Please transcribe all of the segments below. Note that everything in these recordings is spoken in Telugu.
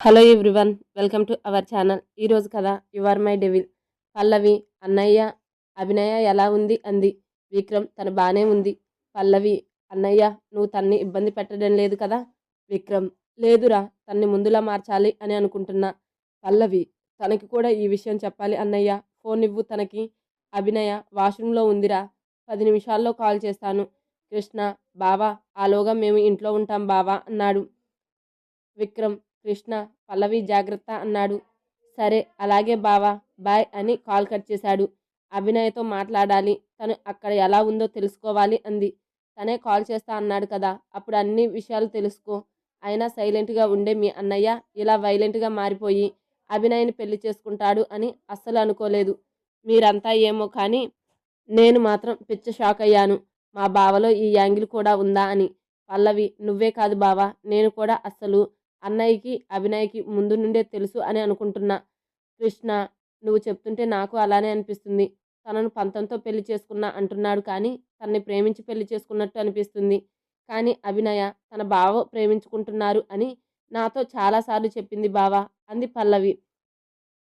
Hello everyone, welcome to our channel. ఈరోజు కథ యు ఆర్ మై డెవిల్. పల్లవి, అన్నయ్య అభినయ ఎలా ఉంది అంది. విక్రమ్, తను బానే ఉంది. పల్లవి, అన్నయ్య నువ్వు తన్ని ఇబ్బంది పెట్టడం లేదు కదా? విక్రమ్, లేదురా, తన్ని ముందులా మార్చాలి అని అనుకుంటున్నా. పల్లవి, తనకి కూడా ఈ విషయం చెప్పాలి అన్నయ్య. ఫోన్ ఇవ్వు తనకి. అభినయ, వాష్రూమ్లో ఉందిరా, 10 నిమిషాల్లో కాల్ చేస్తాను. కృష్ణ, బావా, ఆలోగా మేము ఇంట్లో ఉంటాం బావా అన్నాడు. విక్రమ్, కృష్ణ, పల్లవి జాగ్రత్త అన్నాడు. సరే అలాగే బావా, బాయ్ అని కాల్ కట్ చేశాడు. అభినయతో మాట్లాడాలి, తను అక్కడ ఎలా ఉందో తెలుసుకోవాలి అంది. తనే కాల్ చేస్తా అన్నాడు కదా, అప్పుడు అన్ని విషయాలు తెలుసుకో. అయినా సైలెంట్గా ఉండే మీ అన్నయ్య ఇలా వైలెంట్గా మారిపోయి అభినయ్ని పెళ్లి చేసుకుంటాడు అని అస్సలు అనుకోలేదు. మీరంతా ఏమో కానీ నేను మాత్రం పిచ్చ షాక్ అయ్యాను. మా బావలో ఈ యాంగిల్ కూడా ఉందా అని. పల్లవి, నువ్వే కాదు బావా, నేను కూడా అస్సలు అన్నయ్యకి అభినయ్కి ముందు నుండే తెలుసు అని అనుకుంటున్నా. కృష్ణ, నువ్వు చెప్తుంటే నాకు అలానే అనిపిస్తుంది. తనను పంతంతో పెళ్లి చేసుకున్నా అంటున్నాడు కానీ తనని ప్రేమించి పెళ్లి చేసుకున్నట్టు అనిపిస్తుంది. కానీ అభినయ తన బావ ప్రేమించుకుంటున్నారు అని నాతో చాలాసార్లు చెప్పింది బావా అంది పల్లవి.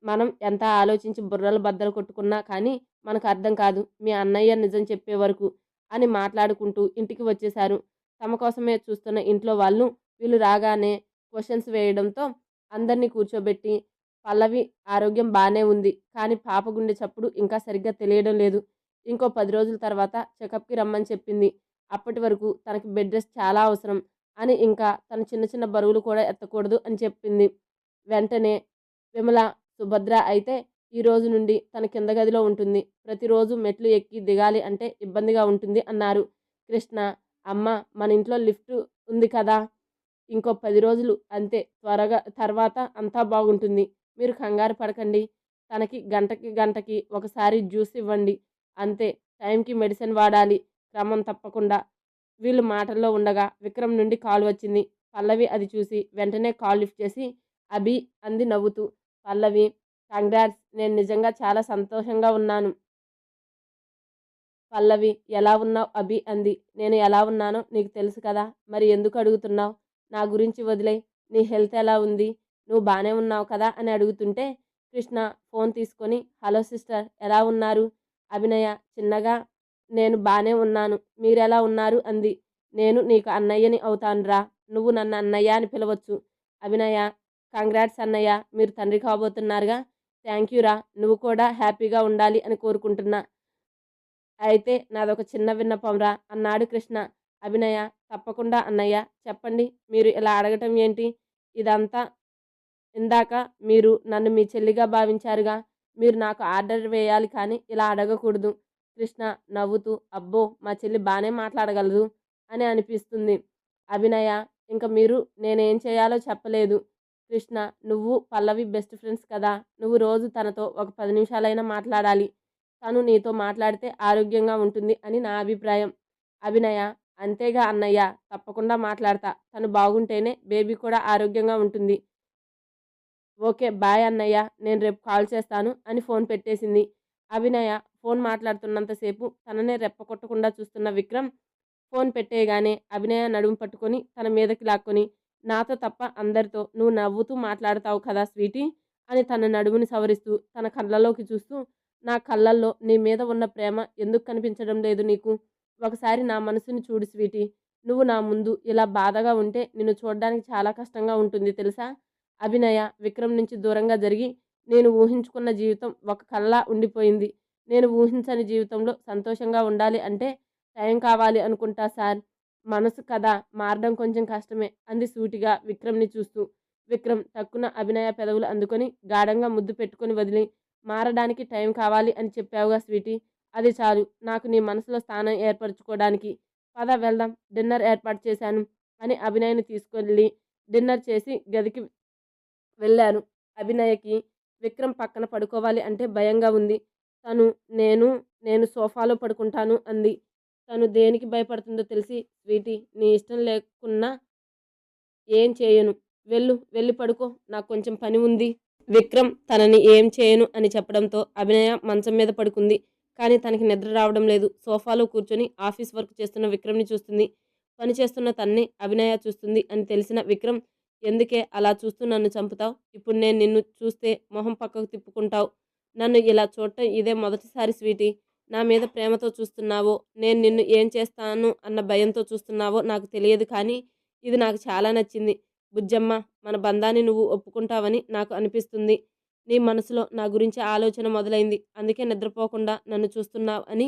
మనం ఎంత ఆలోచించి బుర్రలు బద్దలు కొట్టుకున్నా కానీ మనకు అర్థం కాదు మీ అన్నయ్య నిజం చెప్పే వరకు అని మాట్లాడుకుంటూ ఇంటికి వచ్చేశారు. తమ కోసమే చూస్తున్న ఇంట్లో వాళ్ళు వీళ్ళు రాగానే క్వశ్చన్స్ వేయడంతో అందరినీ కూర్చోబెట్టి, పల్లవి ఆరోగ్యం బాగానే ఉంది కానీ పాప గుండె చప్పుడు ఇంకా సరిగ్గా తెలియడం లేదు. ఇంకో 10 రోజుల తర్వాత చెకప్కి రమ్మని చెప్పింది. అప్పటి వరకు తనకి బెడ్ రెస్ట్ చాలా అవసరం అని, ఇంకా తన చిన్న చిన్న బరువులు కూడా ఎత్తకూడదు అని చెప్పింది. వెంటనే విమల, సుభద్ర అయితే ఈ రోజు నుండి తన కింద గదిలో ఉంటుంది. ప్రతిరోజు మెట్లు ఎక్కి దిగాలి అంటే ఇబ్బందిగా ఉంటుంది అన్నారు. కృష్ణ, అమ్మ మన ఇంట్లో లిఫ్ట్ ఉంది కదా, ఇంకో 10 రోజులు అంతే, త్వరగా తర్వాత అంతా బాగుంటుంది. మీరు కంగారు పడకండి. తనకి గంటకి గంటకి ఒకసారి జ్యూస్ ఇవ్వండి అంతే. టైంకి మెడిసిన్ వాడాలి క్రమం తప్పకుండా. వీళ్ళు మాటల్లో ఉండగా విక్రమ్ నుండి కాల్ వచ్చింది. పల్లవి అది చూసి వెంటనే కాల్ లిఫ్ట్ చేసి అభి అంది నవ్వుతూ. పల్లవి, కంగ్రాట్స్, నేను నిజంగా చాలా సంతోషంగా ఉన్నాను. పల్లవి, ఎలా ఉన్నావు అభి అంది. నేను ఎలా ఉన్నానో నీకు తెలుసు కదా, మరి ఎందుకు అడుగుతున్నావు? నా గురించి వదిలే, నీ హెల్త్ ఎలా ఉంది? నువ్వు బాగానే ఉన్నావు కదా అని అడుగుతుంటే కృష్ణ ఫోన్ తీసుకొని, హలో సిస్టర్, ఎలా ఉన్నారు? అభినయ చిన్నగా, నేను బాగానే ఉన్నాను, మీరెలా ఉన్నారు అంది. నేను నీకు అన్నయ్యని అవుతానురా, నువ్వు నన్ను అన్నయ్య అని పిలవచ్చు. అభినయ, కంగ్రాట్స్ అన్నయ్య, మీరు తండ్రి కాబోతున్నారుగా. థ్యాంక్ యూ రా, నువ్వు కూడా హ్యాపీగా ఉండాలి అని కోరుకుంటున్నా. అయితే నాదొక చిన్న విన్నపంరా అన్నాడు కృష్ణ. అభినయ, తప్పకుండా అన్నయ్య, చెప్పండి. మీరు ఇలా అడగటం ఏంటి? ఇదంతా ఇందాక మీరు నన్ను మీ చెల్లిగా భావించారుగా, మీరు నాకు ఆర్డర్ వేయాలి కానీ ఇలా అడగకూడదు. కృష్ణ నవ్వుతూ, అబ్బో మా చెల్లి బాగానే మాట్లాడగలదు అని అనిపిస్తుంది. అభినయ, ఇంక మీరు నేనేం చేయాలో చెప్పలేదు. కృష్ణ, నువ్వు పల్లవి బెస్ట్ ఫ్రెండ్స్ కదా, నువ్వు రోజు తనతో ఒక 10 నిమిషాలైనా మాట్లాడాలి. తను నీతో మాట్లాడితే ఆరోగ్యంగా ఉంటుంది అని నా అభిప్రాయం. అభినయ, అంతేగా అన్నయ్య, తప్పకుండా మాట్లాడతా. తను బాగుంటేనే బేబీ కూడా ఆరోగ్యంగా ఉంటుంది. ఓకే బాయ్ అన్నయ్య, నేను రేపు కాల్ చేస్తాను అని ఫోన్ పెట్టేసింది. అభినయ ఫోన్ మాట్లాడుతున్నంతసేపు తననే రెప్పకొట్టకుండా చూస్తున్న విక్రమ్ ఫోన్ పెట్టేయగానే అభినయ నడుము పట్టుకొని తన మీదకి లాక్కొని, నాతో తప్ప అందరితో నువ్వు నవ్వుతూ మాట్లాడతావు కదా స్వీటీ అని తన నడుముని సవరిస్తూ తన కళ్ళలోకి చూస్తూ, నా కళ్ళల్లో నీ మీద ఉన్న ప్రేమ ఎందుకు కనిపించడం లేదు నీకు? ఒకసారి నా మనసుని చూడు స్వీటీ. నువ్వు నా ముందు ఇలా బాధగా ఉంటే నిన్ను చూడడానికి చాలా కష్టంగా ఉంటుంది తెలుసా? అభినయ విక్రమ్ నుంచి దూరంగా జరిగి, నేను ఊహించుకున్న జీవితం ఒక కలలా ఉండిపోయింది. నేను ఊహించని జీవితంలో సంతోషంగా ఉండాలి అంటే టైం కావాలి అనుకుంటా సార్. మనసు కదా మారడం కొంచెం కష్టమే అంది సూటిగా విక్రమ్ని చూస్తూ. విక్రమ్ టక్కున అభినయ పెదవులు అందుకొని గాఢంగా ముద్దు పెట్టుకొని వదిలి, మారడానికి టైం కావాలి అని చెప్పావుగా స్వీటీ, అది చాలు నాకు నీ మనసులో స్థానం ఏర్పరచుకోవడానికి. పద వెళ్దాం, డిన్నర్ ఏర్పాటు చేశాను అని అభినయని తీసుకెళ్ళి డిన్నర్ చేసి గదికి వెళ్ళాను. అభినయకి విక్రమ్ పక్కన పడుకోవాలి అంటే భయంగా ఉంది. తను నేను నేను సోఫాలో పడుకుంటాను అంది. తను దేనికి భయపడుతుందో తెలిసి, స్వీటీ నీ ఇష్టం లేకున్నా ఏం చేయను, వెళ్ళి పడుకో, నాకు కొంచెం పని ఉంది. విక్రమ్ తనని ఏం చేయను అని చెప్పడంతో అభినయ మంచం మీద పడుకుంది. కానీ తనకి నిద్ర రావడం లేదు. సోఫాలో కూర్చొని ఆఫీస్ వర్క్ చేస్తున్న విక్రమ్ని చూస్తుంది. పని చేస్తున్న తన్ని అభినయ చూస్తుంది అని తెలిసిన విక్రమ్ ఎందుకే అలా చూస్తూ నన్ను చంపుతావు? ఇప్పుడు నేను నిన్ను చూస్తే మొహం పక్కకు తిప్పుకుంటావు. నన్ను ఇలా చూడటం ఇదే మొదటిసారి స్వీటీ. నా మీద ప్రేమతో చూస్తున్నావో, నేను నిన్ను ఏం చేస్తాను అన్న భయంతో చూస్తున్నావో నాకు తెలియదు కానీ, ఇది నాకు చాలా నచ్చింది. బుజ్జమ్మ, మన బంధాన్ని నువ్వు ఒప్పుకుంటావని నాకు అనిపిస్తుంది. నీ మనసులో నా గురించి ఆలోచన మొదలైంది. అందుకే నిద్రపోకుండా నన్ను చూస్తున్నావు అని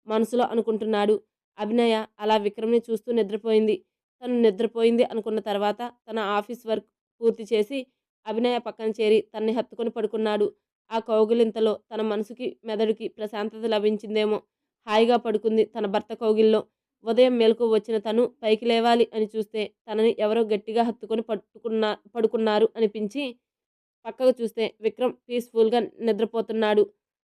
మనసులో అనుకుంటున్నాడు. అభినయ అలా విక్రమ్‌ని చూస్తూ నిద్రపోయింది. తను నిద్రపోయింది అనుకున్న తర్వాత తన ఆఫీస్ వర్క్ పూర్తి చేసి అభినయ పక్కన చేరి తన్ని హత్తుకొని పడుకున్నాడు. ఆ కౌగిలింతలో తన మనసుకి, మెదడుకి ప్రశాంతత లభించిందేమో. హాయిగా పడుకుంది తన భర్త కౌగిల్లో. ఉదయం మెలకువ వచ్చిన తను పైకి లేవాలి అని చూస్తే తనని ఎవరో గట్టిగా హత్తుకొని పడుకున్నారు అనిపించి పక్కకు చూస్తే విక్రమ్ పీస్‌ఫుల్‌గా నిద్రపోతున్నాడు.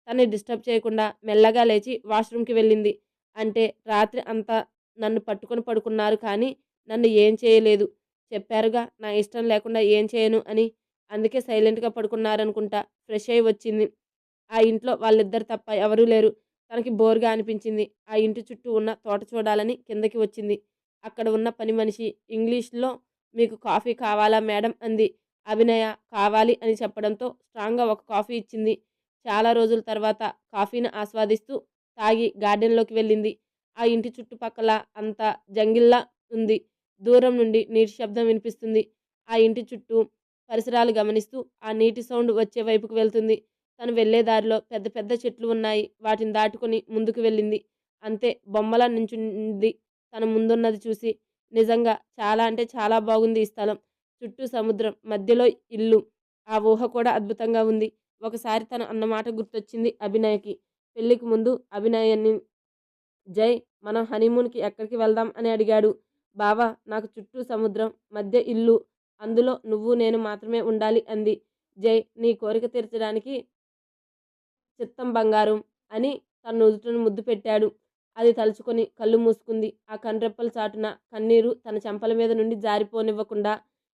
తనని డిస్టర్బ్ చేయకుండా మెల్లగా లేచి వాష్‌రూమ్‌కి వెళ్ళింది. అంటే రాత్రి అంతా నన్ను పట్టుకొని పడుకున్నారు కానీ నన్ను ఏం చేయలేదు. చెప్పారుగా నా ఇష్టం లేకుండా ఏం చేయను అని. అందుకే సైలెంట్‌గా పడుకున్నారనుకుంటా. ఫ్రెష్ అయ్యి వచ్చింది. ఆ ఇంట్లో వాళ్ళిద్దరు తప్ప ఎవరూ లేరు. తనకి బోర్‌గా అనిపించింది. ఆ ఇంటి చుట్టూ ఉన్న తోట చూడాలని కిందకి వచ్చింది. అక్కడ ఉన్న పని మనిషి ఇంగ్లీష్‌లో మీకు కాఫీ కావాలా మేడం అంది. అభినయ కావాలి అని చెప్పడంతో స్ట్రాంగ్‌గా ఒక కాఫీ ఇచ్చింది. చాలా రోజుల తర్వాత కాఫీని ఆస్వాదిస్తూ తాగి గార్డెన్‌లోకి వెళ్ళింది. ఆ ఇంటి చుట్టుపక్కల అంతా జంగిల్లా ఉంది. దూరం నుండి నీటి శబ్దం వినిపిస్తుంది. ఆ ఇంటి చుట్టూ పరిసరాలు గమనిస్తూ ఆ నీటి సౌండ్ వచ్చే వైపుకు వెళ్తుంది. తను వెళ్ళే దారిలో పెద్ద పెద్ద చెట్లు ఉన్నాయి. వాటిని దాటుకొని ముందుకు వెళ్ళింది. అంతే బొమ్మలా నించుంది తన ముందున్నది చూసి. నిజంగా చాలా అంటే చాలా బాగుంది ఈ స్థలం. చుట్టూ సముద్రం, మధ్యలో ఇల్లు. ఆ ఊహ కూడా అద్భుతంగా ఉంది. ఒకసారి తను అన్నమాట గుర్తొచ్చింది అభినయకి. పెళ్లికి ముందు అభినయని జై మనం హనీమూన్‌కి ఎక్కడికి వెళ్దాం అని అడిగాడు. బావ నాకు చుట్టూ సముద్రం, మధ్య ఇల్లు. అందులో నువ్వు నేను మాత్రమే ఉండాలి అంది. జై నీ కోరిక తీర్చడానికి చిత్తం బంగారం అని తన నుదుటను ముద్దు పెట్టాడు. అది తలుచుకొని కళ్ళు మూసుకుంది. ఆ కనురెప్పల చాటున కన్నీరు తన చెంపల మీద నుండి జారిపోనివ్వకుండా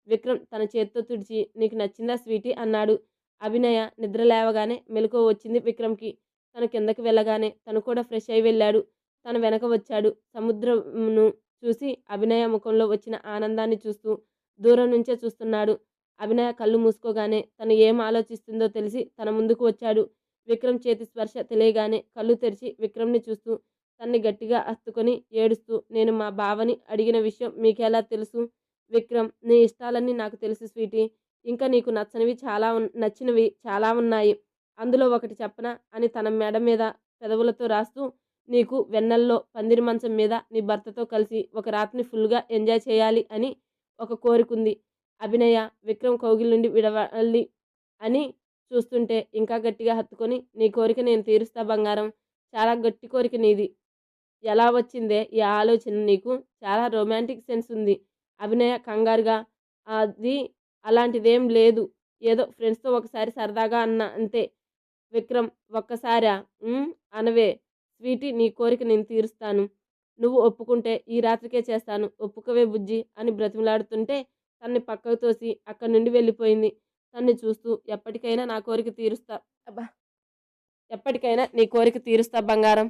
విక్రమ్ తన చేత్తో తుడిచి నీకు నచ్చిందా స్వీటీ అన్నాడు. అభినయ నిద్ర లేవగానే మెలకువ వచ్చింది విక్రమ్‌కి. తను కిందకి వెళ్ళగానే తను కూడా ఫ్రెష్ అయి వెళ్ళాడు. తన వెనక వచ్చాడు. సముద్రంను చూసి అభినయ ముఖంలో వచ్చిన ఆనందాన్ని చూస్తూ దూరం నుంచే చూస్తున్నాడు. అభినయ కళ్ళు మూసుకోగానే తను ఏం ఆలోచిస్తుందో తెలిసి తన ముందుకు వచ్చాడు. విక్రమ్ చేతి స్పర్శ తెలియగానే కళ్ళు తెరిచి విక్రమ్‌ని చూస్తూ తన్ని గట్టిగా హత్తుకొని ఏడుస్తూ నేను మా బావని అడిగిన విషయం మీకెలా తెలుసు? విక్రమ్ నీ ఇష్టాలన్నీ నాకు తెలుసు స్వీటీ. ఇంకా నీకు నచ్చినవి చాలా ఉన్నాయి. అందులో ఒకటి చెప్పనా అని తన మెడ మీద పెదవులతో రాస్తూ నీకు వెన్నెల్లో పందిరి మంచం మీద నీ భర్తతో కలిసి ఒక రాత్రిని ఫుల్‌గా ఎంజాయ్ చేయాలి అని ఒక కోరికుంది. అభినయ విక్రమ్ కౌగిలి నుండి విడవాలి అని చూస్తుంటే ఇంకా గట్టిగా హత్తుకొని నీ కోరిక నేను తీరుస్తా బంగారం. చాలా గట్టి కోరిక నీది. ఎలా వచ్చిందే ఈ ఆలోచన నీకు? చాలా రొమాంటిక్ సెన్స్ ఉంది. అభినయ కంగారుగా అది అలాంటిదేం లేదు. ఏదో ఫ్రెండ్స్‌తో ఒకసారి సరదాగా అన్నా అంతే. విక్రమ్ ఒక్కసారా? అనవే. స్వీటీ నీ కోరిక నేను తీరుస్తాను. నువ్వు ఒప్పుకుంటే ఈ రాత్రికే చేస్తాను. ఒప్పుకోవే బుజ్జీ అని బ్రతిమిలాడుతుంటే తన్ని పక్కకు తోసి అక్కడి నుండి వెళ్ళిపోయింది. తన్ని చూస్తూ ఎప్పటికైనా నా కోరిక తీరుస్తా అబ్బా! ఎప్పటికైనా నీ కోరిక తీరుస్తా బంగారం.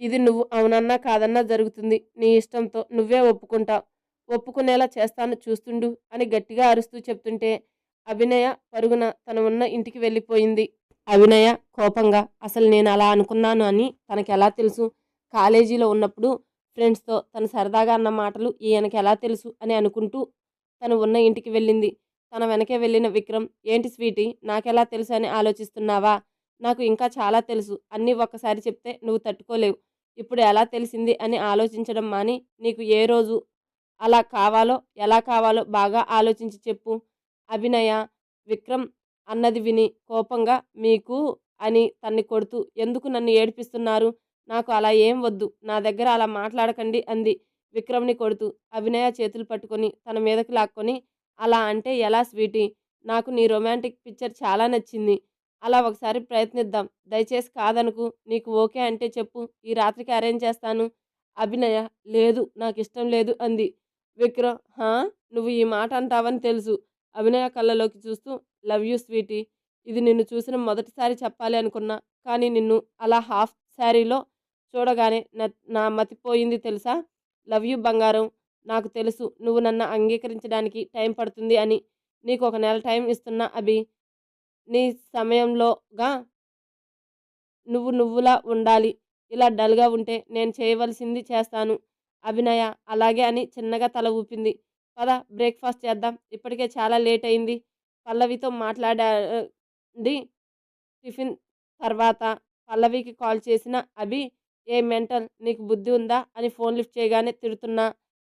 ఇది నువ్వు అవునన్నా కాదన్నా జరుగుతుంది. నీ ఇష్టంతో నువ్వే ఒప్పుకుంటావు. ఒప్పుకునేలా చేస్తాను చూస్తుండు అని గట్టిగా అరుస్తూ చెప్తుంటే అభినయ పరుగున తను ఉన్న ఇంటికి వెళ్ళిపోయింది. అభినయ కోపంగా అసలు నేను అలా అనుకున్నాను అని తనకెలా తెలుసు? కాలేజీలో ఉన్నప్పుడు ఫ్రెండ్స్‌తో తను సరదాగా అన్న మాటలు ఈయనకి ఎలా తెలుసు అని అనుకుంటూ తను ఉన్న ఇంటికి వెళ్ళింది. తన వెనకే వెళ్ళిన విక్రమ్ ఏంటి స్వీటీ నాకెలా తెలుసు అని ఆలోచిస్తున్నావా? నాకు ఇంకా చాలా తెలుసు. అన్నీ ఒక్కసారి చెప్తే నువ్వు తట్టుకోలేవు. ఇప్పుడు ఎలా తెలిసింది అని ఆలోచించడం మాని నీకు ఏ రోజు అలా కావాలో, ఎలా కావాలో బాగా ఆలోచించి చెప్పు. అభినయ విక్రమ్ అన్నది విని కోపంగా మీకు అని తన్ని కొడుతూ ఎందుకు నన్ను ఏడిపిస్తున్నారు? నాకు అలా ఏం వద్దు. నా దగ్గర అలా మాట్లాడకండి అంది విక్రమ్‌ని కొడుతూ. అభినయ చేతులు పట్టుకొని తన మీదకి లాక్కొని అలా అంటే ఎలా స్వీటీ? నాకు నీ రొమాంటిక్ పిక్చర్ చాలా నచ్చింది. అలా ఒకసారి ప్రయత్నిద్దాం. దయచేసి కాదనకు. నీకు ఓకే అంటే చెప్పు. ఈ రాత్రికి అరేంజ్ చేస్తాను. అభినయ లేదు నాకిష్టం లేదు అంది. విక్రమ్ హా! నువ్వు ఈ మాట అంటావని తెలుసు. అభినయ కళ్ళలోకి చూస్తూ లవ్ యూ స్వీటీ. ఇది నిన్ను చూసిన మొదటిసారి చెప్పాలి అనుకున్నా. కానీ నిన్ను అలా హాఫ్ శారీలో చూడగానే నా మతి పోయింది తెలుసా? లవ్ యూ బంగారం. నాకు తెలుసు నువ్వు నన్ను అంగీకరించడానికి టైం పడుతుంది అని. నీకు ఒక నెల టైం ఇస్తున్నా అభి. నీ సమయంలోగా నువ్వు నువ్వులా ఉండాలి. ఇలా డల్‌గా ఉంటే నేను చేయవలసింది చేస్తాను. అభినయ అలాగే అని చిన్నగా తల ఊపింది. పద బ్రేక్‌ఫాస్ట్ చేద్దాం. ఇప్పటికే చాలా లేట్ అయింది. పల్లవితో మాట్లాడాడి. టిఫిన్ తర్వాత పల్లవికి కాల్ చేసిన అభి, ఏ మెంటల్ నీకు బుద్ధి ఉందా అని ఫోన్ లిఫ్ట్ చేయగానే తిడుతున్న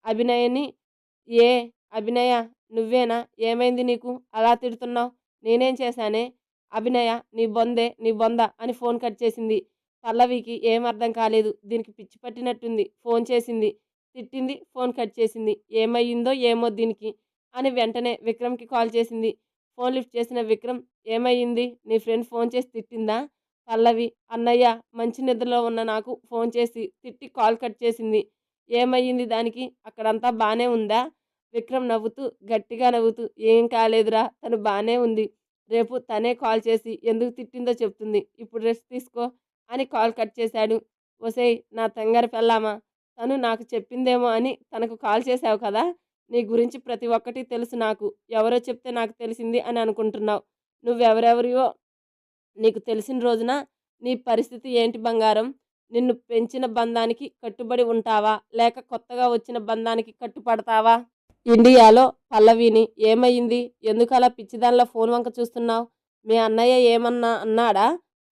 అభినయని, ఏ అభినయ నువ్వేనా? ఏమైంది నీకు? అలా తిడుతున్నావు? నేనేం చేశానే? అభినయ నీ బొందే నీ బొంద అని ఫోన్ కట్ చేసింది. పల్లవికి ఏం అర్థం కాలేదు. దీనికి పిచ్చి పట్టినట్టుంది. ఫోన్ చేసింది, తిట్టింది, ఫోన్ కట్ చేసింది. ఏమయ్యిందో ఏమో దీనికి అని వెంటనే విక్రమ్‌కి కాల్ చేసింది. ఫోన్ లిఫ్ట్ చేసిన విక్రమ్, ఏమయ్యింది? నీ ఫ్రెండ్ ఫోన్ చేసి తిట్టిందా? పల్లవి, అన్నయ్య మంచి నిద్రలో ఉన్న నాకు ఫోన్ చేసి తిట్టి కాల్ కట్ చేసింది. ఏమయ్యింది దానికి? అక్కడంతా బానే ఉందా? విక్రమ్ నవ్వుతూ, గట్టిగా నవ్వుతూ, ఏం కాలేదురా తను బానే ఉంది. రేపు తనే కాల్ చేసి ఎందుకు తిట్టిందో చెప్తుంది. ఇప్పుడు రెస్ట్ తీసుకో అని కాల్ కట్ చేశాడు. ఒసేయ్ నా తెంగర పెళ్ళామా, తను నాకు చెప్పిందేమో అని తనకు కాల్ చేశావు కదా! నీ గురించి ప్రతి ఒక్కటి తెలుసు నాకు. ఎవరో చెప్తే నాకు తెలిసింది అని అనుకుంటున్నావు. నువ్వెవరెవరివో నీకు తెలిసిన రోజున నీ పరిస్థితి ఏంటి బంగారం? నిన్ను పెంచిన బంధానికి కట్టుబడి ఉంటావా? లేక కొత్తగా వచ్చిన బంధానికి కట్టుపడతావా? ఇండియాలో పల్లవిని ఏమయ్యింది? ఎందుకలా పిచ్చిదానిలా ఫోన్ వంక చూస్తున్నావు? మీ అన్నయ్య ఏమన్నా అన్నాడా?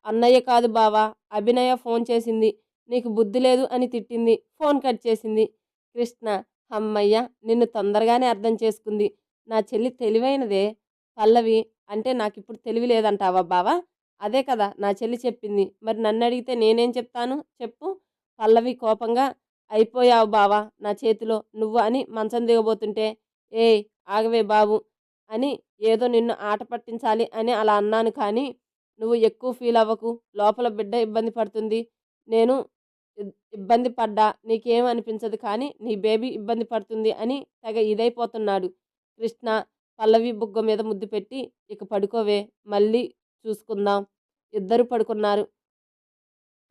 అన్నయ్య కాదు బావా, అభినయ ఫోన్ చేసింది. నీకు బుద్ధి లేదు అని తిట్టింది. ఫోన్ కట్ చేసింది. కృష్ణ, హమ్మయ్య నిన్ను తొందరగానే అర్థం చేసుకుంది. నా చెల్లి తెలివైనదే. పల్లవి, అంటే నాకిప్పుడు తెలివి లేదంటావా బావా? అదే కదా నా చెల్లి చెప్పింది. మరి నన్నడిగితే నేనేం చెప్తాను చెప్పు? పల్లవి కోపంగా, అయిపోయావు బావా నా చేతిలో నువ్వు అని మంచం దిగబోతుంటే, ఏయ్ ఆగవే బాబు అని ఏదో నిన్ను ఆట పట్టించాలి అని అలా అన్నాను కానీ, నువ్వు ఎక్కువ ఫీల్ అవ్వకు. లోపల బిడ్డ ఇబ్బంది పడుతుంది. నేను ఇబ్బంది పడ్డా నీకేం అనిపించదు కానీ, నీ బేబీ ఇబ్బంది పడుతుంది అని తెగ ఇదైపోతున్నాడు. కృష్ణ పల్లవి బుగ్గ మీద ముద్దు పెట్టి, ఇక పడుకోవే మళ్ళీ చూసుకుందాం. ఇద్దరు పడుకున్నారు.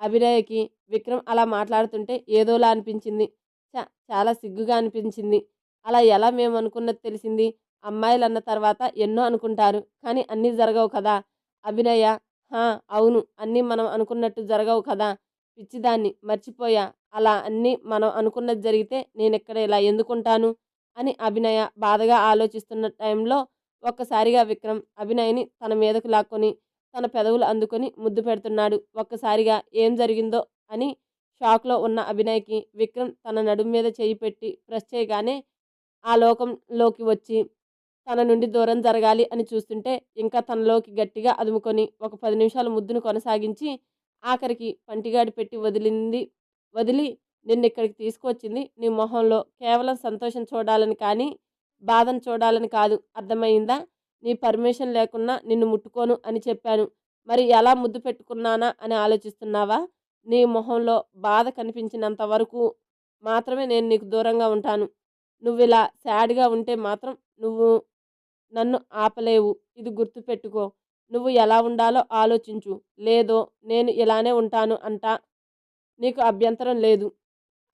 అభినయకి విక్రమ్ అలా మాట్లాడుతుంటే ఏదోలా అనిపించింది. చాలా సిగ్గుగా అనిపించింది. అలా ఎలా మేము అనుకున్నది తెలిసింది? అమ్మాయిలన్న తర్వాత ఎన్నో అనుకుంటారు. కానీ అన్నీ జరగవు కదా! అభినయ, హా! అవును. అన్నీ మనం అనుకున్నట్టు జరగవు కదా! పిచ్చిదాన్ని మర్చిపోయా. అలా అన్నీ మనం అనుకున్నది జరిగితే నేనిక్కడ ఇలా ఎందుకుంటాను? అని అభినయ బాధగా ఆలోచిస్తున్న టైంలో ఒక్కసారిగా విక్రమ్ అభినయని తన మీదకు లాక్కొని తన పెదవులు అందుకొని ముద్దు పెడుతున్నాడు. ఒక్కసారిగా ఏం జరిగిందో అని షాక్‌లో ఉన్న అభినయ్‌కి విక్రమ్ తన నడుము మీద చెయ్యి పెట్టి ప్రెస్ చేయగానే ఆ లోకంలోకి వచ్చి తన నుండి దూరం జరగాలి అని చూస్తుంటే ఇంకా తనలోకి గట్టిగా అదుముకొని ఒక 10 నిమిషాలు ముద్దును కొనసాగించి ఆఖరికి పంటిగాడి పెట్టి వదిలి నిన్నిక్కడికి తీసుకొచ్చింది నీ మొహంలో కేవలం సంతోషం చూడాలని కానీ బాధను చూడాలని కాదు. అర్థమయిందా? నీ పర్మిషన్ లేకున్నా నిన్ను ముట్టుకోను అని చెప్పాను. మరి ఎలా ముద్దు పెట్టుకున్నానా అని ఆలోచిస్తున్నావా? నీ మొహంలో బాధ కనిపించినంత వరకు మాత్రమే నేను నీకు దూరంగా ఉంటాను. నువ్విలా సాడ్‌గా ఉంటే మాత్రం నువ్వు నన్ను ఆపలేవు. ఇది గుర్తుపెట్టుకో. నువ్వు ఎలా ఉండాలో ఆలోచించు. లేదో నేను ఇలానే ఉంటాను అంటా నీకు అభ్యంతరం లేదు.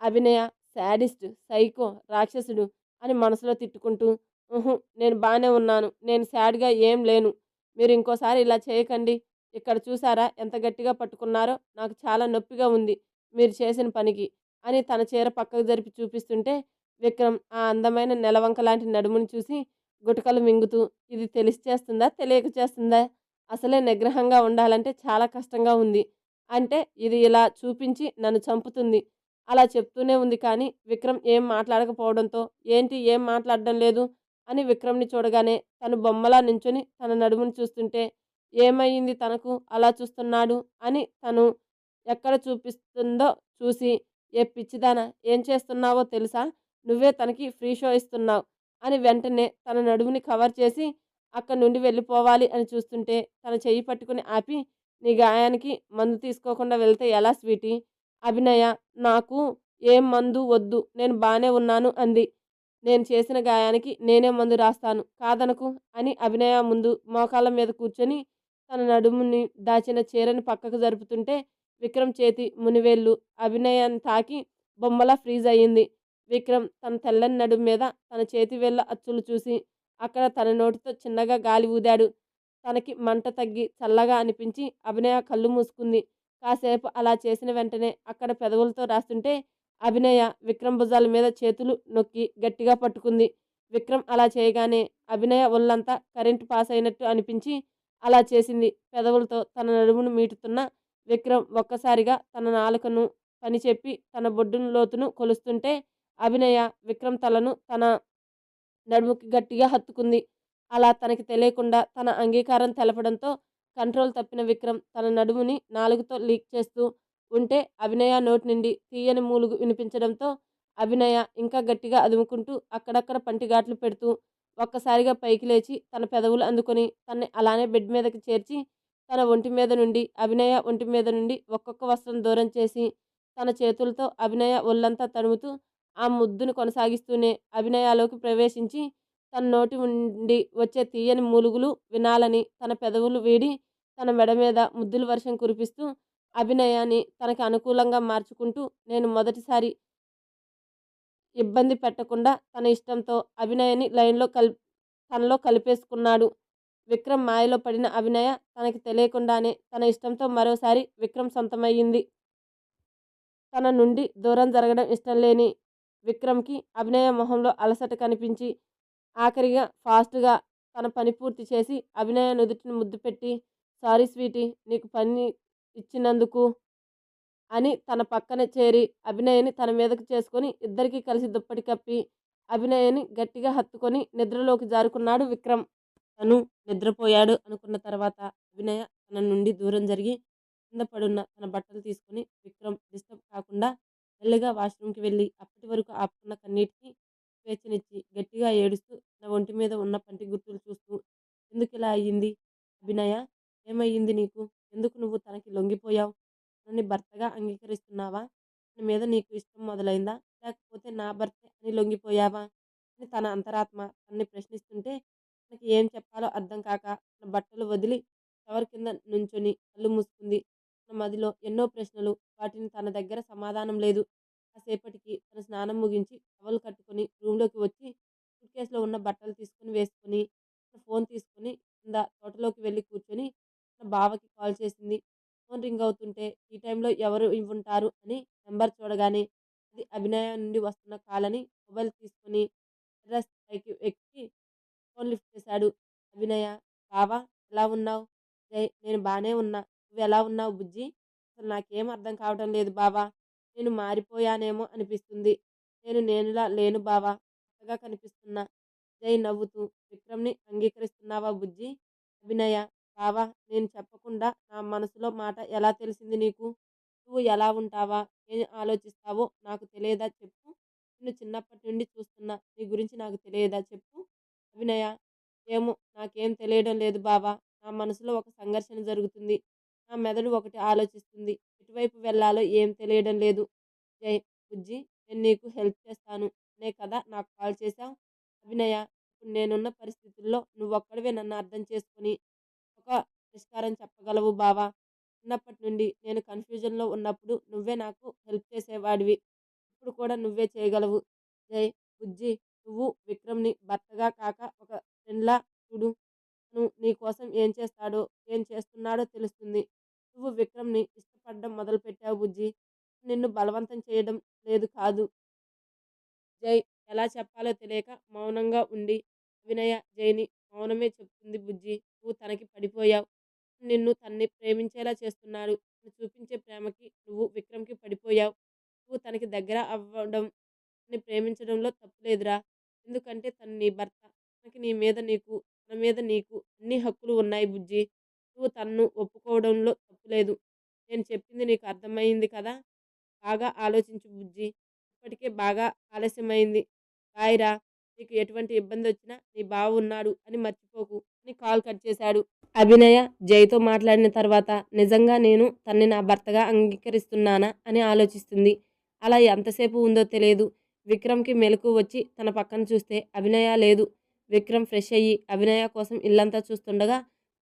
అభినయ శాడిస్ట్, సైకో, రాక్షసుడు అని మనసులో తిట్టుకుంటూ, ఉహు, నేను బానే ఉన్నాను. నేను సాడ్‌గా ఏం లేను. మీరు ఇంకోసారి ఇలా చేయకండి. ఇక్కడ చూసారా ఎంత గట్టిగా పట్టుకున్నారో? నాకు చాలా నొప్పిగా ఉంది మీరు చేసిన పనికి అని తన చీర పక్కకు జరిపి చూపిస్తుంటే విక్రమ్ ఆ అందమైన నెలవంక లాంటి నడుముని చూసి గుటకలు మింగుతూ, ఇది తెలిసి చేస్తుందా? తెలియక చేస్తుందా? అసలే నిగ్రహంగా ఉండాలంటే చాలా కష్టంగా ఉంది. అంటే ఇది ఇలా చూపించి నన్ను చంపుతుంది. అలా చెప్తూనే ఉంది కానీ విక్రమ్ ఏం మాట్లాడకపోవడంతో, ఏంటి ఏం మాట్లాడడం లేదు అని విక్రమ్‌ని చూడగానే తను బొమ్మలా నించొని తన నడుమును చూస్తుంటే, ఏమయింది తనకు అలా చూస్తున్నాడు అని తను ఎక్కడ చూపిస్తుందో చూసి, ఏ పిచ్చిదానా ఏం చేస్తున్నావో తెలుసా? నువ్వే తనకి ఫ్రీ షో ఇస్తున్నావు అని వెంటనే తన నడుముని కవర్ చేసి అక్కడి నుండి వెళ్ళిపోవాలి అని చూస్తుంటే తన చెయ్యి పట్టుకుని ఆపి, నీ గాయానికి మందు తీసుకోకుండా వెళ్తే ఎలా స్వీటీ? అభినయ, నాకు ఏం మందు వద్దు. నేను బానే ఉన్నాను అంది. నేను చేసిన గాయానికి నేనే మందు రాస్తాను. కాదనకు అని అభినయ ముందు మోకాళ్ళ మీద కూర్చొని తన నడుముని దాచిన చీరని పక్కకు జరుపుతుంటే విక్రమ్ చేతి మునివేళ్ళు అభినయాన్ని తాకి బొమ్మలా ఫ్రీజ్ అయ్యింది. విక్రమ్ తన తెల్లని నడుం మీద తన చేతి వేళ్ళ అచ్చులు చూసి అక్కడ తన నోటితో చిన్నగా గాలి ఊదాడు. తనకి మంట తగ్గి చల్లగా అనిపించి అభినయ కళ్ళు మూసుకుంది. కాసేపు అలా చేసిన వెంటనే అక్కడ పెదవులతో రాస్తుంటే అభినయ విక్రమ్ భుజాల మీద చేతులు నొక్కి గట్టిగా పట్టుకుంది. విక్రమ్ అలా చేయగానే అభినయ ఒళ్ళంతా కరెంటు పాస్ అయినట్టు అనిపించి అలా చేసింది. పెదవులతో తన నడుమును మీటుతున్న విక్రమ్ ఒక్కసారిగా తన నాలుకను పనిచెప్పి తన బొడ్డును లోతును కొలుస్తుంటే అభినయ విక్రమ్ తలను తన నడుముకి గట్టిగా హత్తుకుంది. అలా తనకి తెలియకుండా తన అంగీకారం తెలపడంతో కంట్రోల్ తప్పిన విక్రమ్ తన నడుముని నాలుగుతో లీక్ చేస్తూ ఉంటే అభినయ నోటి నుండి తీయని మూలుగు వినిపించడంతో అభినయ ఇంకా గట్టిగా అదుముకుంటూ అక్కడక్కడ పంటిగాట్లు పెడుతూ ఒక్కసారిగా పైకి లేచి తన పెదవులు అందుకొని తన్ని అలానే బెడ్ మీదకి చేర్చి తన ఒంటి మీద నుండి అభినయ ఒంటి మీద నుండి ఒక్కొక్క వస్త్రం దూరం చేసి తన చేతులతో అభినయ ఒళ్ళంతా తడుముతూ ఆ ముద్దును కొనసాగిస్తూనే అభినయాలోకి ప్రవేశించి తన నోటి నుండి వచ్చే తీయని మూలుగులు వినాలని తన పెదవులు వీడి తన మెడ మీద ముద్దుల వర్షం కురిపిస్తూ అభినయాన్ని తనకి అనుకూలంగా మార్చుకుంటూ నేను మొదటిసారి ఇబ్బంది పెట్టకుండా తన ఇష్టంతో అభినయని తనలో కలిపేసుకున్నాడు. విక్రమ్ మాయలో పడిన అభినయ తనకి తెలియకుండానే తన ఇష్టంతో మరోసారి విక్రమ్ సొంతమయ్యింది. తన నుండి దూరం జరగడం ఇష్టం లేని విక్రమ్కి అభినయ మొహంలో అలసట కనిపించి ఆఖరిగా ఫాస్ట్గా తన పని పూర్తి చేసి అభినయ నుదుటిని ముద్దు పెట్టి సారీ స్వీటీ నీకు పని ఇచ్చినందుకు అని తన పక్కన చేరి అభినయని తన మీదకు చేసుకొని ఇద్దరికీ కలిసి దుప్పటి కప్పి అభినయని గట్టిగా హత్తుకొని నిద్రలోకి జారుకున్నాడు విక్రమ్. తను నిద్రపోయాడు అనుకున్న తర్వాత అభినయ తన నుండి దూరం జరిగి కింద పడున్న తన బట్టలు తీసుకుని విక్రమ్ డిస్టర్బ్ కాకుండా మెల్లిగా వాష్రూమ్కి వెళ్ళి అప్పటి వరకు ఆపుకున్న కన్నీటికి స్వేచ్ఛనిచ్చి గట్టిగా ఏడుస్తూ తన ఒంటి మీద ఉన్న పంటి గుర్తులు చూస్తూ ఎందుకు ఇలా అయ్యింది అభినయ, ఏమయ్యింది నీకు, ఎందుకు నువ్వు తనకి లొంగిపోయావు, నన్ను భర్తగా అంగీకరిస్తున్నావా, తన మీద నీకు ఇష్టం మొదలైందా, లేకపోతే నా భర్తే అని లొంగిపోయావా అని తన అంతరాత్మ తనని ప్రశ్నిస్తుంటే తనకి ఏం చెప్పాలో అర్థం కాక తన బట్టలు వదిలి షవర్ కింద నుంచొని కళ్ళు మూసుకుంది. తన మదిలో ఎన్నో ప్రశ్నలు, వాటిని తన దగ్గర సమాధానం లేదు. కాసేపటికి తన స్నానం ముగించి టవల్ కట్టుకొని రూమ్లోకి వచ్చి సూట్ కేసులో ఉన్న బట్టలు తీసుకుని వేసుకొని తన ఫోన్ తీసుకుని కింద తోటలోకి వెళ్ళి కూర్చొని తన బావకి కాల్ చేసింది. ఫోన్ రింగ్ అవుతుంటే ఈ టైంలో ఎవరు ఇవ్వుంటారు అని నెంబర్ చూడగానే అది అభినయ నుండి వస్తున్న కాల్ అని మొబైల్ తీసుకొని టెర్రస్ పైకి ఎక్కి ఫోన్ లిఫ్ట్ చేశాడు. అభినయ, బావా ఎలా ఉన్నావు? జై, నేను బానే ఉన్నా. నువ్వు ఎలా ఉన్నావు బుజ్జి? అసలు నాకేం అర్థం కావటం లేదు బావా. నేను మారిపోయానేమో అనిపిస్తుంది. నేనులా లేను బావా, కొత్తగా కనిపిస్తున్నా. జై నవ్వుతూ, విక్రమ్ని అంగీకరిస్తున్నావా బుజ్జి? అభినయ, బావా నేను చెప్పకుండా నా మనసులో మాట ఎలా తెలిసింది నీకు? నువ్వు ఎలా ఉంటావా, ఏం ఆలోచిస్తావో నాకు తెలియదా చెప్పు? నిన్ను చిన్నప్పటి నుండి చూస్తున్నా, నీ గురించి నాకు తెలియదా చెప్పు? అభినయ, ఏమో నాకేం తెలియడం లేదు బావా. నా మనసులో ఒక సంఘర్షణ జరుగుతుంది. నా మెదడు ఒకటి ఆలోచిస్తుంది. ఎటువైపు వెళ్ళాలో ఏం తెలియడం లేదు. జై, బుజ్జి నేను నీకు హెల్ప్ చేస్తాను అనే కదా నాకు కాల్ చేశావు? అభినయ, ఇప్పుడు నేనున్న పరిస్థితుల్లో నువ్వొక్కడివే నన్ను అర్థం చేసుకుని ఒక పరిష్కారం చెప్పగలవు బావా. చిన్నప్పటి నుండి నేను కన్ఫ్యూజన్లో ఉన్నప్పుడు నువ్వే నాకు హెల్ప్ చేసేవాడివి. ఇప్పుడు కూడా నువ్వే చేయగలవు. జై, బుజ్జి నువ్వు విక్రమ్ని భర్తగా కాక ఒక ఫ్రెండ్లా చూడు. నువ్వు నీ కోసం ఏం చేస్తాడో, ఏం చేస్తున్నాడో తెలుస్తుంది. నువ్వు విక్రమ్ని ఇష్టపడడం మొదలుపెట్టావు బుజ్జి. నిన్ను బలవంతం చేయడం లేదు కాదు. జై ఎలా చెప్పాలో తెలియక మౌనంగా ఉండి వినయ జైని మౌనమే చెప్తుంది బుజ్జి. నువ్వు తనకి పడిపోయావు. నిన్ను తన్ని ప్రేమించేలా చేస్తున్నాడు. తను చూపించే ప్రేమకి నువ్వు విక్రమ్కి పడిపోయావు. నువ్వు తనకి దగ్గర అవ్వడం, తన్ని ప్రేమించడంలో తప్పు లేదురా. ఎందుకంటే తను నీ భర్త. తనకి నీ మీద నీకు, తన మీద నీకు అన్ని హక్కులు ఉన్నాయి బుజ్జి. నువ్వు తన్ను ఒప్పుకోవడంలో తప్పు లేదు. నేను చెప్పింది నీకు అర్థమైంది కదా? బాగా ఆలోచించు బుజ్జి. ఇప్పటికే బాగా ఆలస్యమైంది. బాయ్ రా. నీకు ఎటువంటి ఇబ్బందొచ్చినా నీ బావ ఉన్నాడు అని మర్చిపోకు అని కాల్ కట్ చేశాడు. అభినయ జైతో మాట్లాడిన తర్వాత నిజంగా నేను తన్ని నా భర్తగా అంగీకరిస్తున్నానా అని ఆలోచిస్తుంది. అలా ఎంతసేపు ఉందో తెలియదు. విక్రమ్కి మెలకు వచ్చి తన పక్కన చూస్తే అభినయ లేదు. విక్రమ్ ఫ్రెష్ అయ్యి అభినయ కోసం ఇల్లంతా చూస్తుండగా